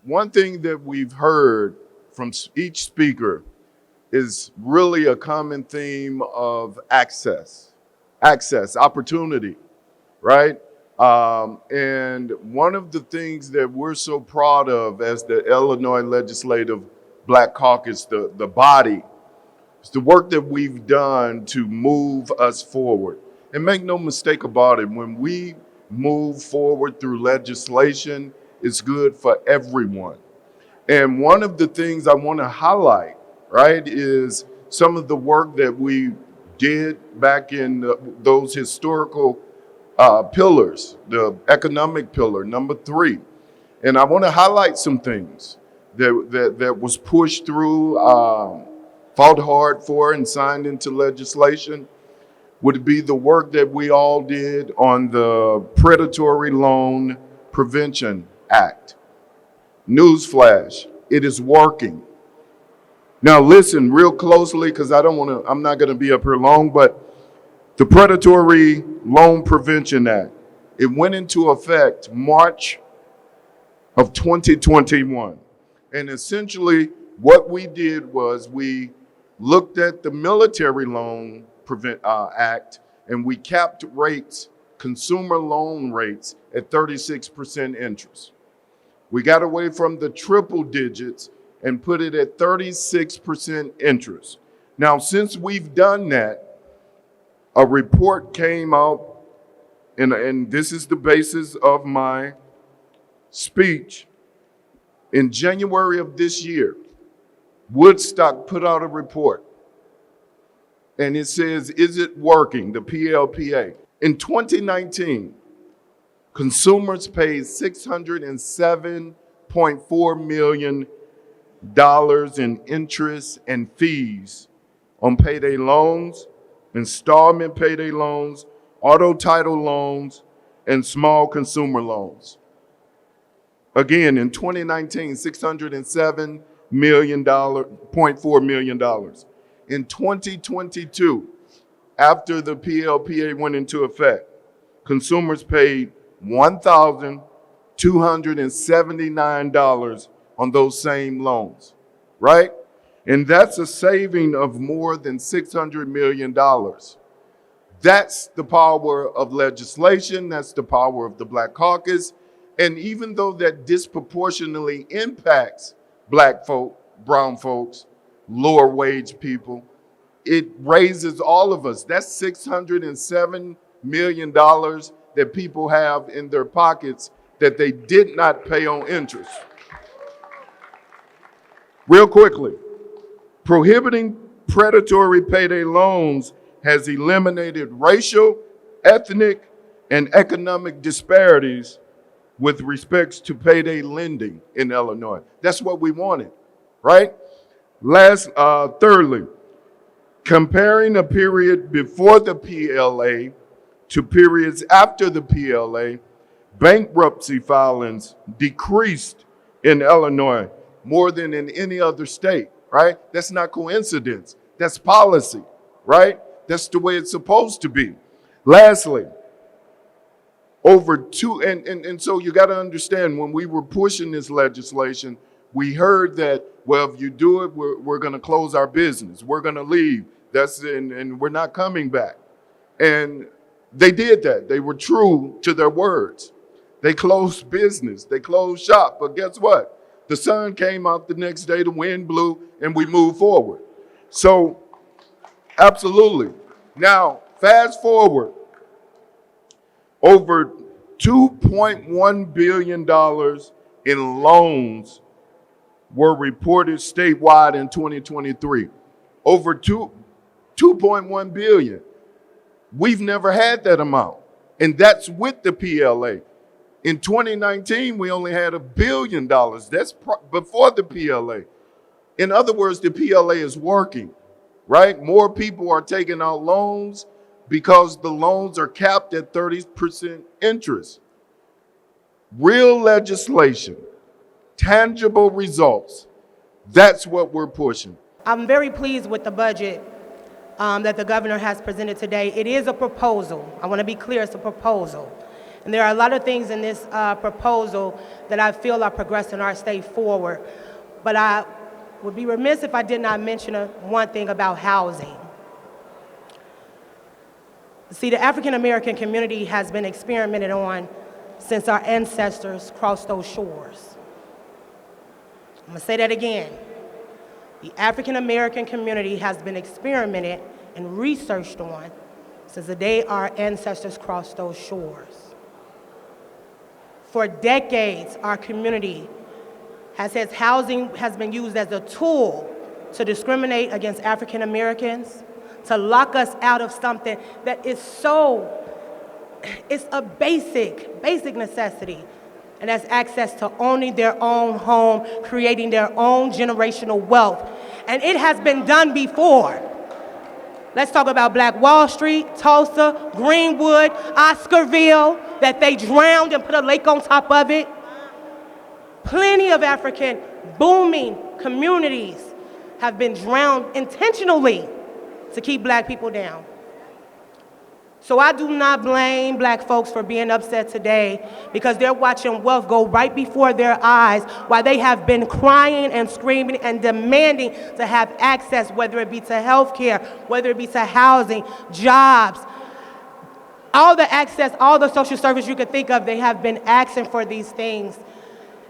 one thing that we've heard from each speaker is really a common theme of access, opportunity, right? And one of the things that we're so proud of as the Illinois Legislative Black Caucus, the body, is the work that we've done to move us forward. And make no mistake about it, when we move forward through legislation, it's good for everyone. And one of the things I want to highlight, right, is some of the work that we did back in those historical pillars, the economic pillar, number 3. And I want to highlight some things that was pushed through, fought hard for, and signed into legislation. Would be the work that we all did on the Predatory Loan Prevention Act. Newsflash, it is working. Now listen real closely, because I'm not gonna be up here long, but the Predatory Loan Prevention Act, it went into effect March of 2021. And essentially what we did was we looked at the Military Loan Act, and we capped rates, consumer loan rates, at 36% interest. We got away from the triple digits and put it at 36% interest. Now, since we've done that, a report came out, and this is the basis of my speech. In January of this year, Woodstock put out a report, and it says, is it working, the PLPA? In 2019, consumers paid $607.4 million in interest and fees on payday loans, installment payday loans, auto title loans, and small consumer loans. Again, in 2019, $607.4 million. In 2022, after the PLPA went into effect, consumers paid $1,279 on those same loans, right? And that's a saving of more than $600 million. That's the power of legislation. That's the power of the Black Caucus. And even though that disproportionately impacts Black folk, brown folks, lower wage people, it raises all of us. That's $607 million that people have in their pockets that they did not pay on interest. Real quickly, prohibiting predatory payday loans has eliminated racial, ethnic, and economic disparities with respects to payday lending in Illinois. That's what we wanted, right? Thirdly, comparing a period before the PLA to periods after the PLA, bankruptcy filings decreased in Illinois more than in any other state, right? That's not coincidence. That's policy, right? That's the way it's supposed to be. Lastly, and so you got to understand, when we were pushing this legislation, we heard that, well, if you do it, we're going to close our business. We're going to leave. And we're not coming back. And they did that. They were true to their words. They closed business. They closed shop. But guess what? The sun came out the next day, the wind blew, and we moved forward. So, absolutely. Now, fast forward. Over $2.1 billion in loans were reported statewide in 2023. Over 2.1 billion. We've never had that amount. And that's with the PLA. In 2019, we only had $1 billion. That's before the PLA. In other words, the PLA is working, right? More people are taking out loans because the loans are capped at 30% interest. Real legislation, tangible results. That's what we're pushing. I'm very pleased with the budget that the governor has presented today. It is a proposal. I want to be clear, it's a proposal. And there are a lot of things in this proposal that I feel are progressing our state forward. But I would be remiss if I did not mention one thing about housing. See, the African American community has been experimented on since our ancestors crossed those shores. I'm gonna say that again. The African American community has been experimented and researched on since the day our ancestors crossed those shores. For decades, our community has said housing has been used as a tool to discriminate against African Americans, to lock us out of something that is it's a basic necessity, and that's access to owning their own home, creating their own generational wealth. And it has been done before. Let's talk about Black Wall Street, Tulsa, Greenwood, Oscarville, that they drowned and put a lake on top of it. Plenty of African booming communities have been drowned intentionally to keep Black people down. So I do not blame Black folks for being upset today because they're watching wealth go right before their eyes while they have been crying and screaming and demanding to have access, whether it be to health care, whether it be to housing, jobs, all the access, all the social service you could think of, they have been asking for these things.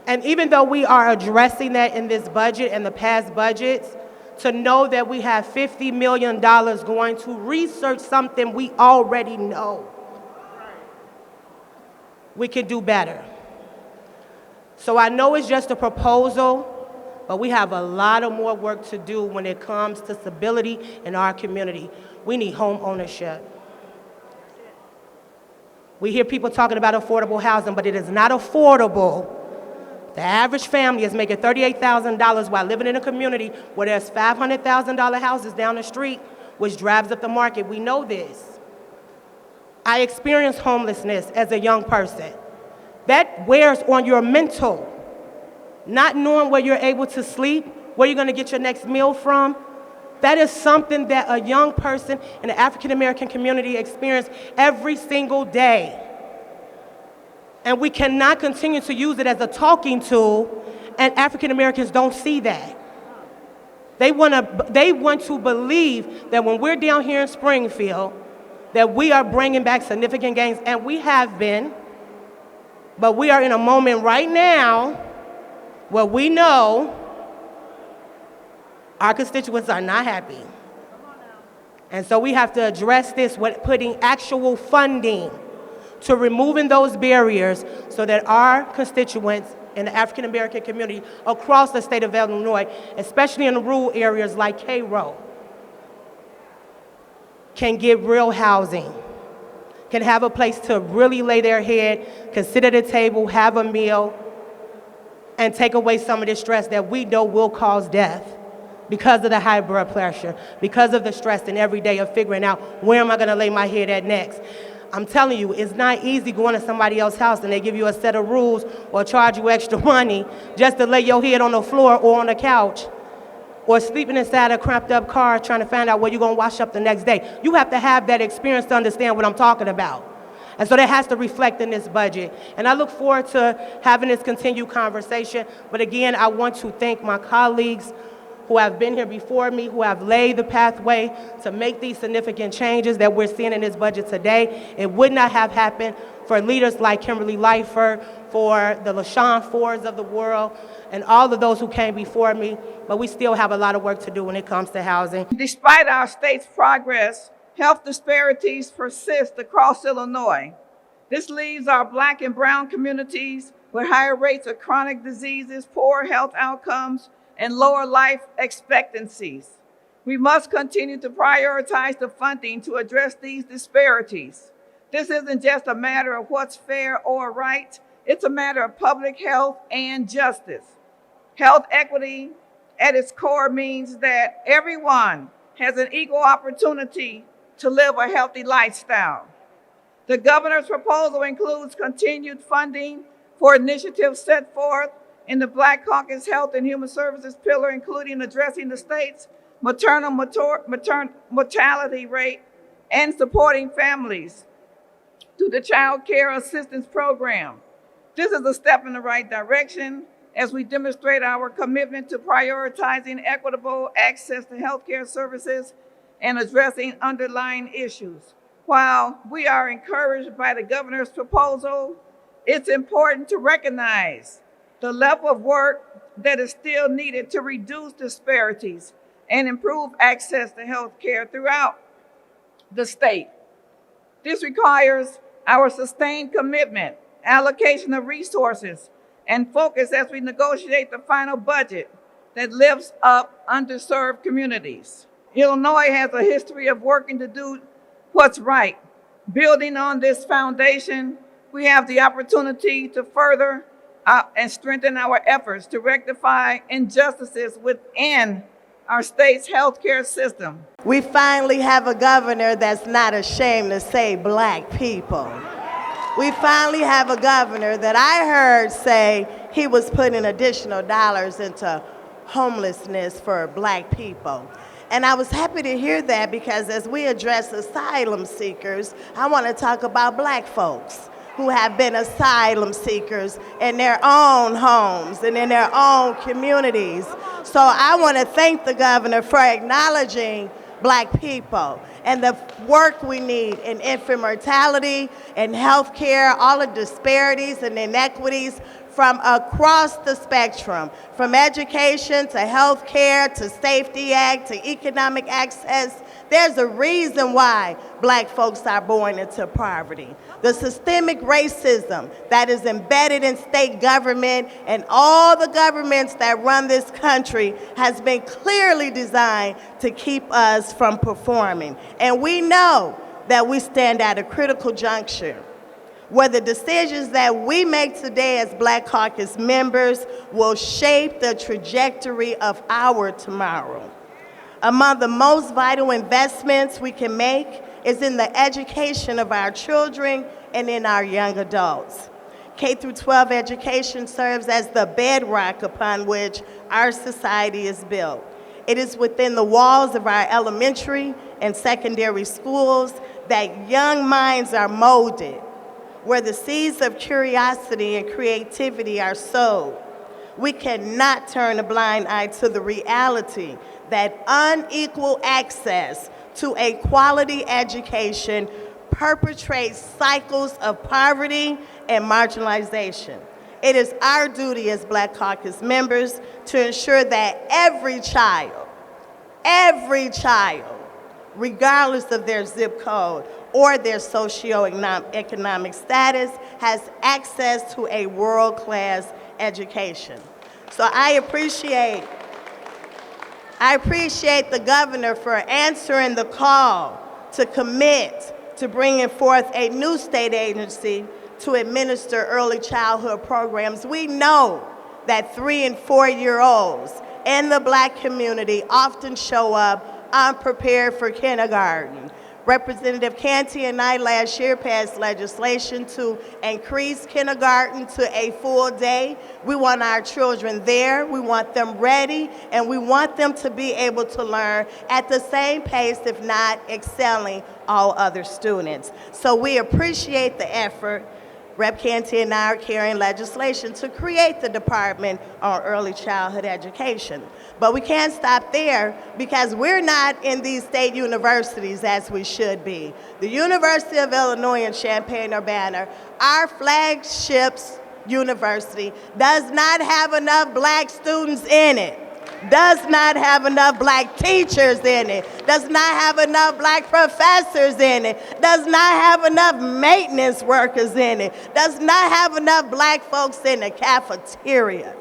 And even though we are addressing that in this budget and the past budgets, to know that we have $50 million going to research something we already know. We can do better. So I know it's just a proposal, but we have a lot of more work to do when it comes to stability in our community. We need home ownership. We hear people talking about affordable housing, but it is not affordable. The average family is making $38,000 while living in a community where there's $500,000 houses down the street, which drives up the market. We know this. I experienced homelessness as a young person. That wears on your mental. Not knowing where you're able to sleep, where you're gonna get your next meal from. That is something that a young person in the African American community experiences every single day. And we cannot continue to use it as a talking tool, and African Americans don't see that. They want to believe that when we're down here in Springfield, that we are bringing back significant gains, and we have been, but we are in a moment right now where we know our constituents are not happy. And so we have to address this with putting actual funding to removing those barriers so that our constituents in the African American community across the state of Illinois, especially in the rural areas like Cairo, can get real housing, can have a place to really lay their head, can sit at a table, have a meal, and take away some of the stress that we know will cause death because of the high blood pressure, because of the stress and every day of figuring out where am I gonna lay my head at next. I'm telling you, it's not easy going to somebody else's house and they give you a set of rules or charge you extra money just to lay your head on the floor or on the couch, or sleeping inside a cramped up car trying to find out where you're going to wash up the next day. You have to have that experience to understand what I'm talking about. And so that has to reflect in this budget. And I look forward to having this continued conversation. But again, I want to thank my colleagues who have been here before me, who have laid the pathway to make these significant changes that we're seeing in this budget today. It would not have happened for leaders like Kimberly, Lightford, for the LaShawn Fords of the world, and all of those who came before me, but we still have a lot of work to do when it comes to housing. Despite our state's progress, health disparities persist across Illinois. This leaves our Black and brown communities with higher rates of chronic diseases, poor health outcomes, and lower life expectancies. We must continue to prioritize the funding to address these disparities. This isn't just a matter of what's fair or right, it's a matter of public health and justice. Health equity at its core means that everyone has an equal opportunity to live a healthy lifestyle. The governor's proposal includes continued funding for initiatives set forth in the Black Caucus Health and Human Services pillar, including addressing the state's maternal mortality rate and supporting families through the Child Care Assistance Program. This is a step in the right direction as we demonstrate our commitment to prioritizing equitable access to healthcare services and addressing underlying issues. While we are encouraged by the governor's proposal, it's important to recognize the level of work that is still needed to reduce disparities and improve access to health care throughout the state. This requires our sustained commitment, allocation of resources, and focus as we negotiate the final budget that lifts up underserved communities. Illinois has a history of working to do what's right. Building on this foundation, we have the opportunity to further and strengthen our efforts to rectify injustices within our state's healthcare system. We finally have a governor that's not ashamed to say Black people. We finally have a governor that I heard say he was putting additional dollars into homelessness for Black people. And I was happy to hear that because as we address asylum seekers, I want to talk about Black folks who have been asylum seekers in their own homes and in their own communities. So I want to thank the governor for acknowledging Black people and the work we need in infant mortality and health care, all the disparities and inequities from across the spectrum, from education to health care to Safety Act to economic access. There's a reason why Black folks are born into poverty. The systemic racism that is embedded in state government and all the governments that run this country has been clearly designed to keep us from performing. And we know that we stand at a critical juncture where the decisions that we make today as Black Caucus members will shape the trajectory of our tomorrow. Among the most vital investments we can make is in the education of our children and in our young adults. K-12 education serves as the bedrock upon which our society is built. It is within the walls of our elementary and secondary schools that young minds are molded, where the seeds of curiosity and creativity are sowed. We cannot turn a blind eye to the reality that unequal access to a quality education perpetrates cycles of poverty and marginalization. It is our duty as Black Caucus members to ensure that every child, regardless of their zip code or their socioeconomic status, has access to a world-class education. So I appreciate the governor for answering the call to commit to bringing forth a new state agency to administer early childhood programs. We know that 3- and 4-year-olds in the Black community often show up unprepared for kindergarten. Representative Canty and I last year passed legislation to increase kindergarten to a full day. We want our children there, we want them ready, and we want them to be able to learn at the same pace, if not excelling all other students. So we appreciate the effort. Rep. Canty and I are carrying legislation to create the Department on Early Childhood Education. But we can't stop there because we're not in these state universities as we should be. The University of Illinois in Champaign-Urbana, our flagship university, does not have enough Black students in it, does not have enough Black teachers in it, does not have enough Black professors in it, does not have enough maintenance workers in it, does not have enough Black folks in the cafeteria.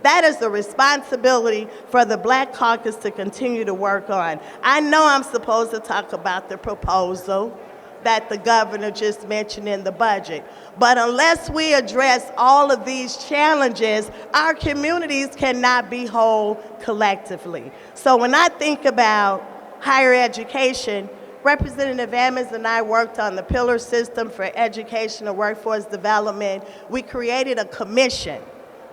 That is the responsibility for the Black Caucus to continue to work on. I know I'm supposed to talk about the proposal that the governor just mentioned in the budget, but unless we address all of these challenges, our communities cannot be whole collectively. So when I think about higher education, Representative Ammons and I worked on the pillar system for educational workforce development. We created a commission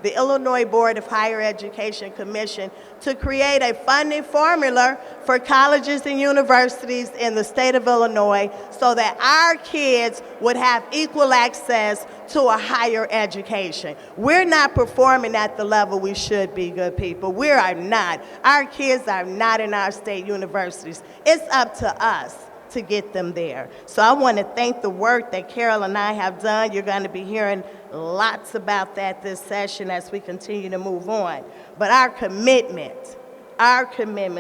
the Illinois Board of Higher Education Commission to create a funding formula for colleges and universities in the state of Illinois so that our kids would have equal access to a higher education. We're not performing at the level we should be, good people. We are not. Our kids are not in our state universities. It's up to us to get them there. So I want to thank the work that Carol and I have done. You're going to be hearing lots about that this session as we continue to move on. But our commitment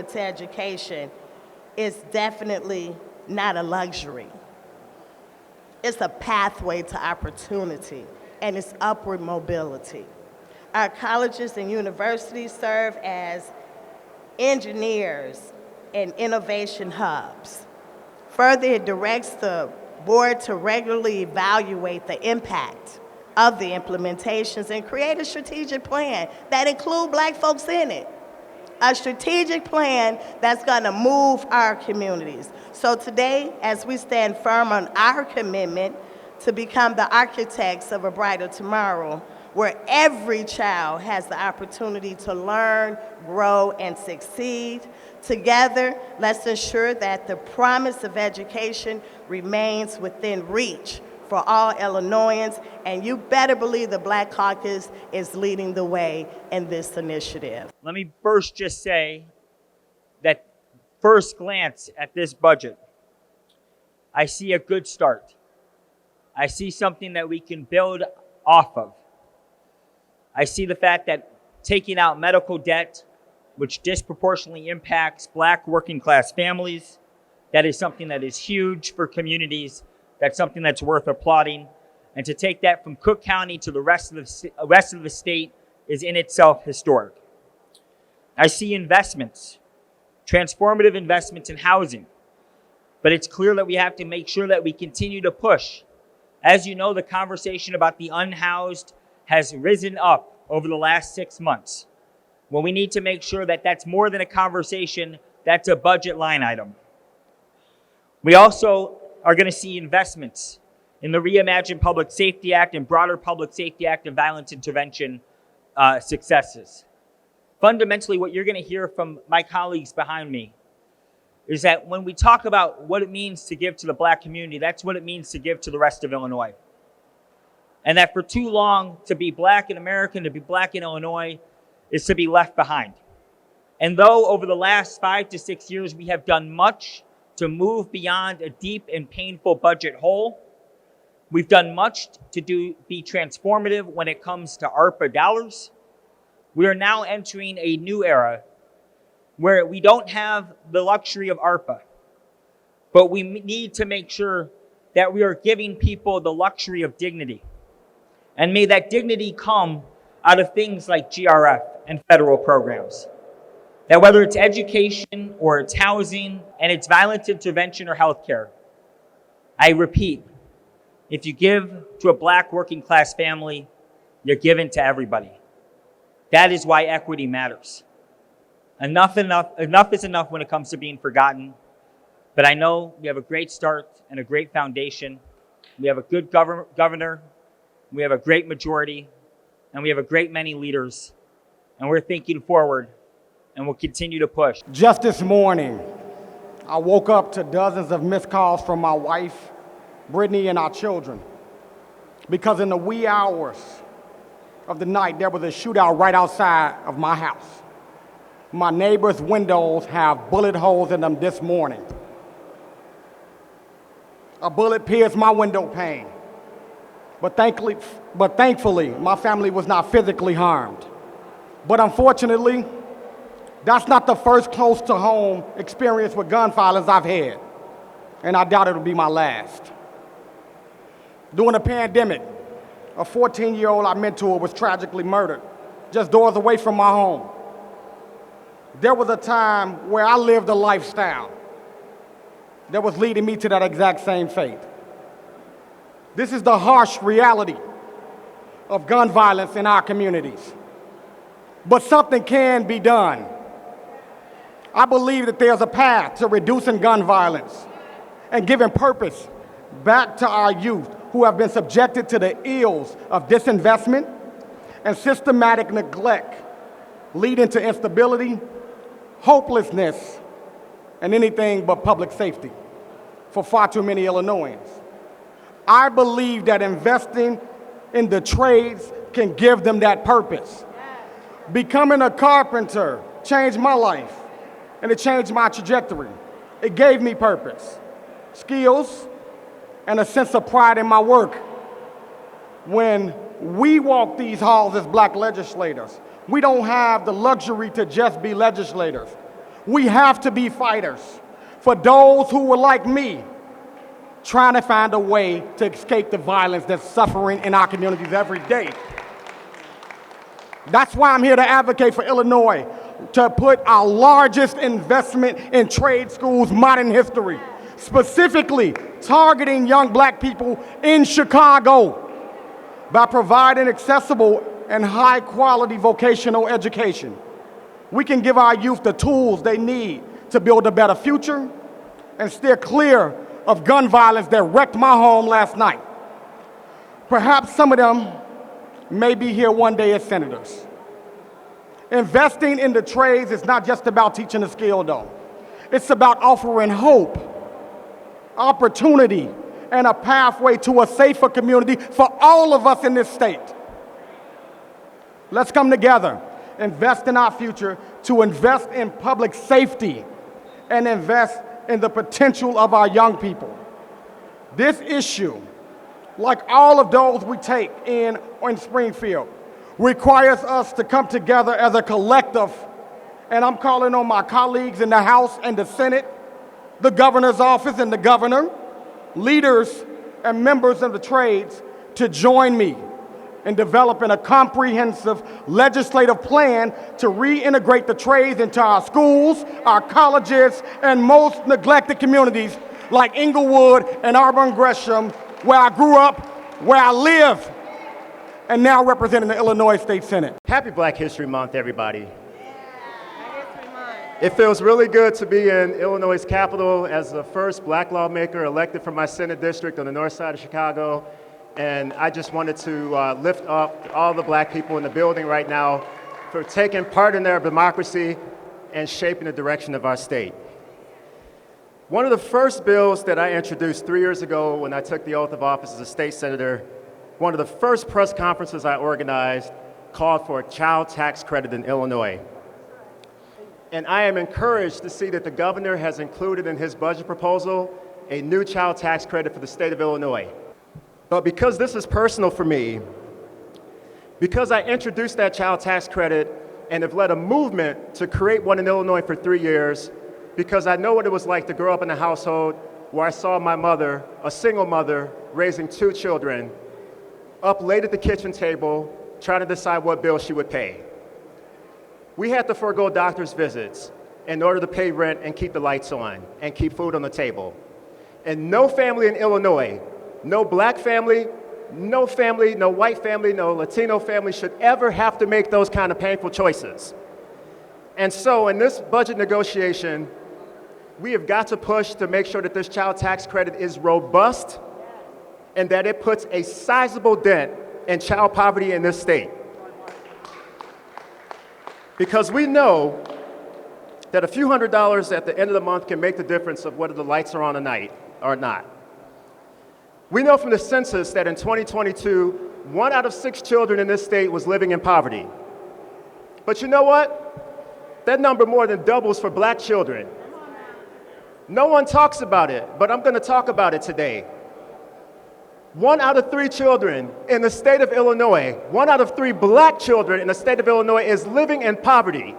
to education is definitely not a luxury. It's a pathway to opportunity, and it's upward mobility. Our colleges and universities serve as engineers and innovation hubs. Further, it directs the board to regularly evaluate the impact of the implementations and create a strategic plan that includes Black folks in it. A strategic plan that's gonna move our communities. So today, as we stand firm on our commitment to become the architects of a brighter tomorrow, where every child has the opportunity to learn, grow, and succeed. Together, let's ensure that the promise of education remains within reach for all Illinoisans, and you better believe the Black Caucus is leading the way in this initiative. Let me first just say that first glance at this budget, I see a good start. I see something that we can build off of. I see the fact that taking out medical debt, which disproportionately impacts Black working class families, that is something that is huge for communities. That's something that's worth applauding. And to take that from Cook County to the rest of the state is in itself historic. I see investments, transformative investments in housing. But it's clear that we have to make sure that we continue to push. As you know, the conversation about the unhoused has risen up over the last 6 months. Well, we need to make sure that that's more than a conversation, that's a budget line item. We also are going to see investments in the Reimagined Public Safety Act and broader Public Safety Act and violence intervention successes. Fundamentally, what you're going to hear from my colleagues behind me is that when we talk about what it means to give to the Black community, that's what it means to give to the rest of Illinois. And that for too long, to be Black in America, to be Black in Illinois, is to be left behind. And though over the last 5 to 6 years, we have done much to move beyond a deep and painful budget hole, we've done much to be transformative when it comes to ARPA dollars. We are now entering a new era where we don't have the luxury of ARPA, but we need to make sure that we are giving people the luxury of dignity. And may that dignity come out of things like GRF and federal programs. That whether it's education or it's housing and it's violence intervention or healthcare, I repeat, if you give to a Black working class family, you're giving to everybody. That is why equity matters. Enough is enough when it comes to being forgotten. But I know we have a great start and a great foundation. We have a good governor. We have a great majority. And we have a great many leaders. And we're thinking forward. And we'll continue to push. Just this morning, I woke up to dozens of missed calls from my wife, Brittany, and our children. Because in the wee hours of the night, there was a shootout right outside of my house. My neighbor's windows have bullet holes in them this morning. A bullet pierced my window pane. But thankfully, my family was not physically harmed. But unfortunately, that's not the first close-to-home experience with gun violence I've had, and I doubt it'll be my last. During the pandemic, a 14-year-old I mentored was tragically murdered, just doors away from my home. There was a time where I lived a lifestyle that was leading me to that exact same fate. This is the harsh reality of gun violence in our communities. But something can be done. I believe that there's a path to reducing gun violence and giving purpose back to our youth who have been subjected to the ills of disinvestment and systematic neglect leading to instability, hopelessness, and anything but public safety for far too many Illinoisans. I believe that investing in the trades can give them that purpose. Becoming a carpenter changed my life, and it changed my trajectory. It gave me purpose, skills, and a sense of pride in my work. When we walk these halls as black legislators, we don't have the luxury to just be legislators. We have to be fighters for those who were like me, trying to find a way to escape the violence that's suffering in our communities every day. That's why I'm here to advocate for Illinois to put our largest investment in trade schools modern history, specifically targeting young black people in Chicago by providing accessible and high quality vocational education. We can give our youth the tools they need to build a better future and steer clear of gun violence that wrecked my home last night. Perhaps some of them may be here one day as senators. Investing in the trades is not just about teaching a skill, though. It's about offering hope, opportunity, and a pathway to a safer community for all of us in this state. Let's come together, invest in our future, to invest in public safety, and invest in the potential of our young people. This issue, like all of those we take in Springfield, requires us to come together as a collective, and I'm calling on my colleagues in the House and the Senate, the governor's office and the governor, leaders and members of the trades to join me in developing a comprehensive legislative plan to reintegrate the trades into our schools, our colleges, and most neglected communities like Inglewood and Auburn Gresham, where I grew up, where I live, and now representing the Illinois State Senate. Happy Black History Month, everybody. It feels really good to be in Illinois' capital as the first black lawmaker elected from my Senate district on the north side of Chicago. And I just wanted to lift up all the black people in the building right now for taking part in their democracy and shaping the direction of our state. One of the first bills that I introduced 3 years ago when I took the oath of office as a state senator, one of the first press conferences I organized called for a child tax credit in Illinois. And I am encouraged to see that the governor has included in his budget proposal a new child tax credit for the state of Illinois. But because this is personal for me, because I introduced that child tax credit and have led a movement to create one in Illinois for 3 years, because I know what it was like to grow up in a household where I saw my mother, a single mother, raising 2 children, up late at the kitchen table, trying to decide what bill she would pay. We had to forego doctor's visits in order to pay rent and keep the lights on and keep food on the table. And no family in Illinois, no black family, no white family, no Latino family should ever have to make those kind of painful choices. And so in this budget negotiation, we have got to push to make sure that this child tax credit is robust and that it puts a sizable dent in child poverty in this state. Because we know that a few $100s at the end of the month can make the difference of whether the lights are on at night or not. We know from the census that in 2022, 1 out of 6 children in this state was living in poverty. But you know what? That number more than doubles for black children. No one talks about it, but I'm going to talk about it today. 1 out of 3 children in the state of Illinois, 1 out of 3 black children in the state of Illinois is living in poverty.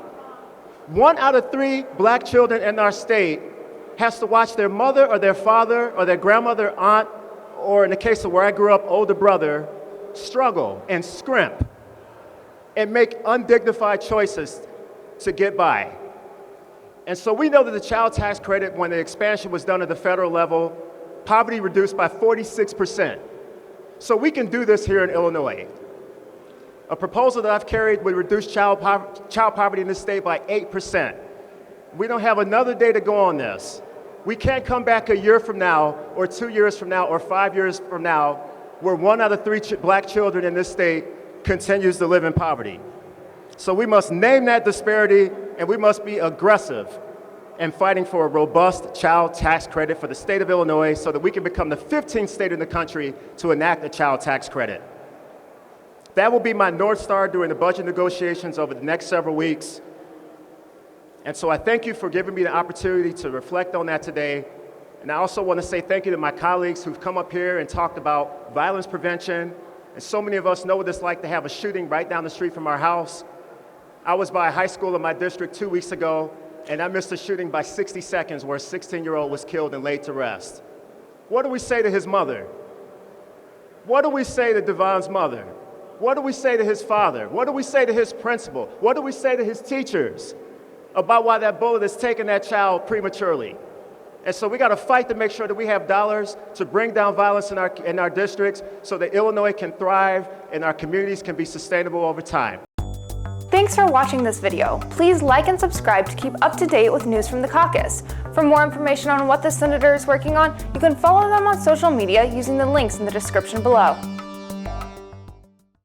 1 out of 3 black children in our state has to watch their mother or their father or their grandmother, aunt, or in the case of where I grew up, older brother, struggle and scrimp and make undignified choices to get by. And so we know that the child tax credit, when the expansion was done at the federal level, poverty reduced by 46%. So we can do this here in Illinois. A proposal that I've carried would reduce child poverty in this state by 8%. We don't have another day to go on this. We can't come back a year from now, or 2 years from now, or 5 years from now, where 1 out of 3 black children in this state continues to live in poverty. So we must name that disparity, and we must be aggressive in fighting for a robust child tax credit for the state of Illinois so that we can become the 15th state in the country to enact a child tax credit. That will be my North Star during the budget negotiations over the next several weeks. And so I thank you for giving me the opportunity to reflect on that today. And I also want to say thank you to my colleagues who've come up here and talked about violence prevention. And so many of us know what it's like to have a shooting right down the street from our house. I was by a high school in my district 2 weeks ago, and I missed a shooting by 60 seconds where a 16-year-old was killed and laid to rest. What do we say to his mother? What do we say to Devon's mother? What do we say to his father? What do we say to his principal? What do we say to his teachers about why that bullet has taken that child prematurely? And so we got to fight to make sure that we have dollars to bring down violence in our districts so that Illinois can thrive and our communities can be sustainable over time. Thanks for watching this video. Please like and subscribe to keep up to date with news from the caucus. For more information on what the senator is working on, you can follow them on social media using the links in the description below.